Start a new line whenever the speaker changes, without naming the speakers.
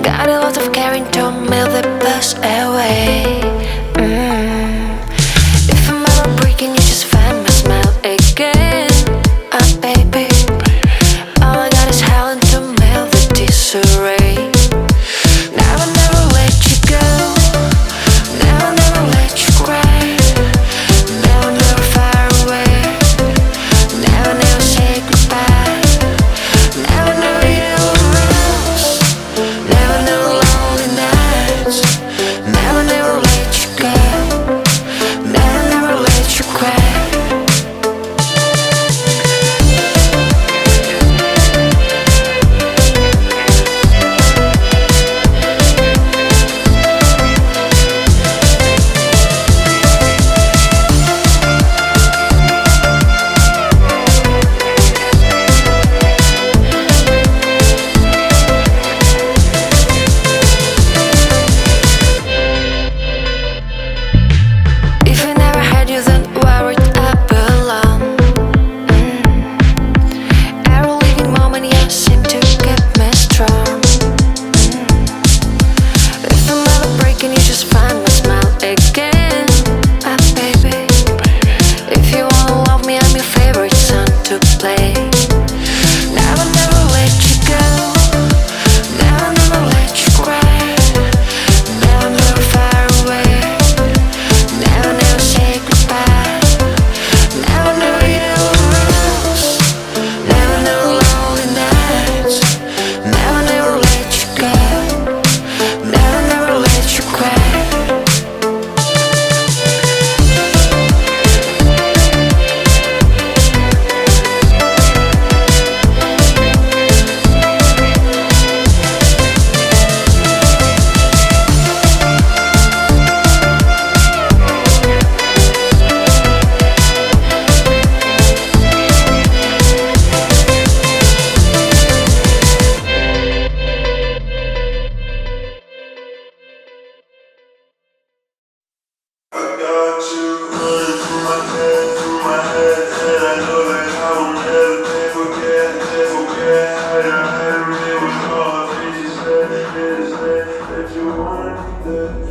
Got a lot of caring to melt the best away. If I'm ever breaking, you just find my smile again. Baby, all I got is howling to melt the disarray. Never, never let you go. Never, never let you cry. Never, never far away. Never, never say goodbye. Never, never yellow rose. Never, never lonely nights. Never, never let you go. Never, never let you cry. Can you just find my smile again? Baby, if you wanna love me, I'm your favorite song to play. Never, never let you go. Never, never let you cry. Never, never far away. Never, never say goodbye. Never, never yellow rose. Never, never lonely nights. Never, never let you go. Never, never let you cry.
I got you running through my head, and I know that I will never forget how you had me with all these said that you wanted that.